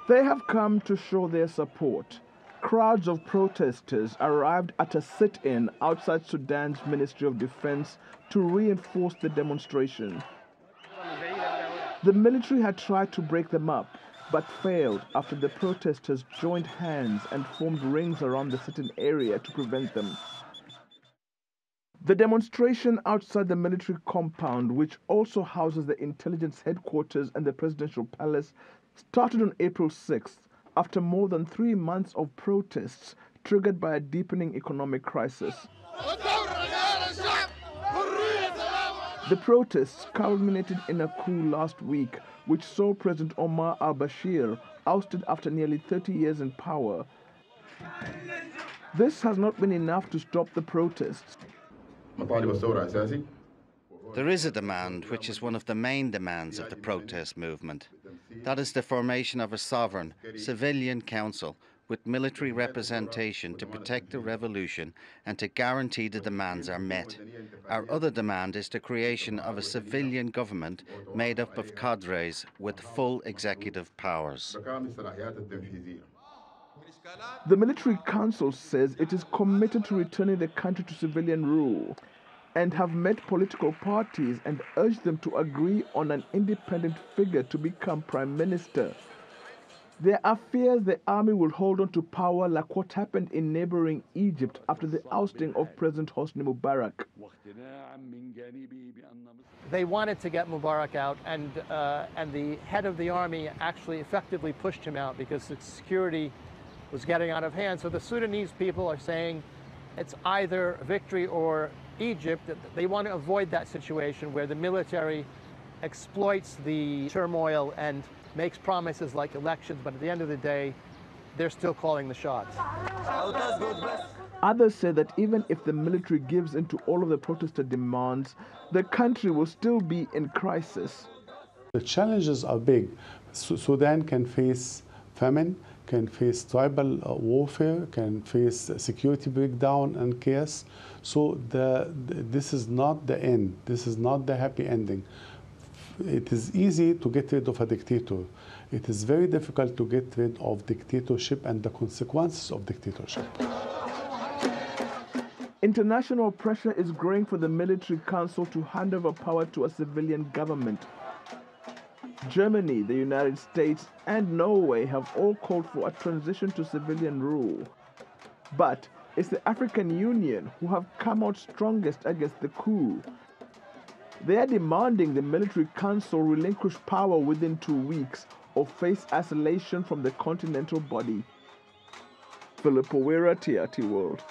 They have come to show their support. Crowds of protesters arrived at a sit-in outside Sudan's Ministry of Defense to reinforce the demonstration. The military had tried to break them up, but failed after the protesters joined hands and formed rings around the sit-in area to prevent them. The demonstration outside the military compound, which also houses the intelligence headquarters and the presidential palace, started on April 6th after more than 3 months of protests triggered by a deepening economic crisis. The protests culminated in a coup last week, which saw President Omar al-Bashir ousted after nearly 30 years in power. This has not been enough to stop the protests. There is a demand, which is one of the main demands of the protest movement. That is the formation of a sovereign, civilian council with military representation to protect the revolution and to guarantee the demands are met. Our other demand is the creation of a civilian government made up of cadres with full executive powers. The military council says it is committed to returning the country to civilian rule and have met political parties and urged them to agree on an independent figure to become prime minister. There are fears the army will hold on to power like what happened in neighboring Egypt after the ousting of President Hosni Mubarak. They wanted to get Mubarak out, and the head of the army actually effectively pushed him out because the security was getting out of hand. So the Sudanese people are saying it's either victory or Egypt. They want to avoid that situation where the military exploits the turmoil and makes promises like elections, but at the end of the day, they're still calling the shots. Others say that even if the military gives in to all of the protester demands, the country will still be in crisis. The challenges are big. Sudan can face famine, can face tribal warfare, can face security breakdown and chaos. So this is not the end. This is not the happy ending. It is easy to get rid of a dictator. It is very difficult to get rid of dictatorship and the consequences of dictatorship. International pressure is growing for the military council to hand over power to a civilian government. Germany, the United States, and Norway have all called for a transition to civilian rule. But it's the African Union who have come out strongest against the coup. They are demanding the military council relinquish power within 2 weeks or face isolation from the continental body. Philip Owera, TRT World.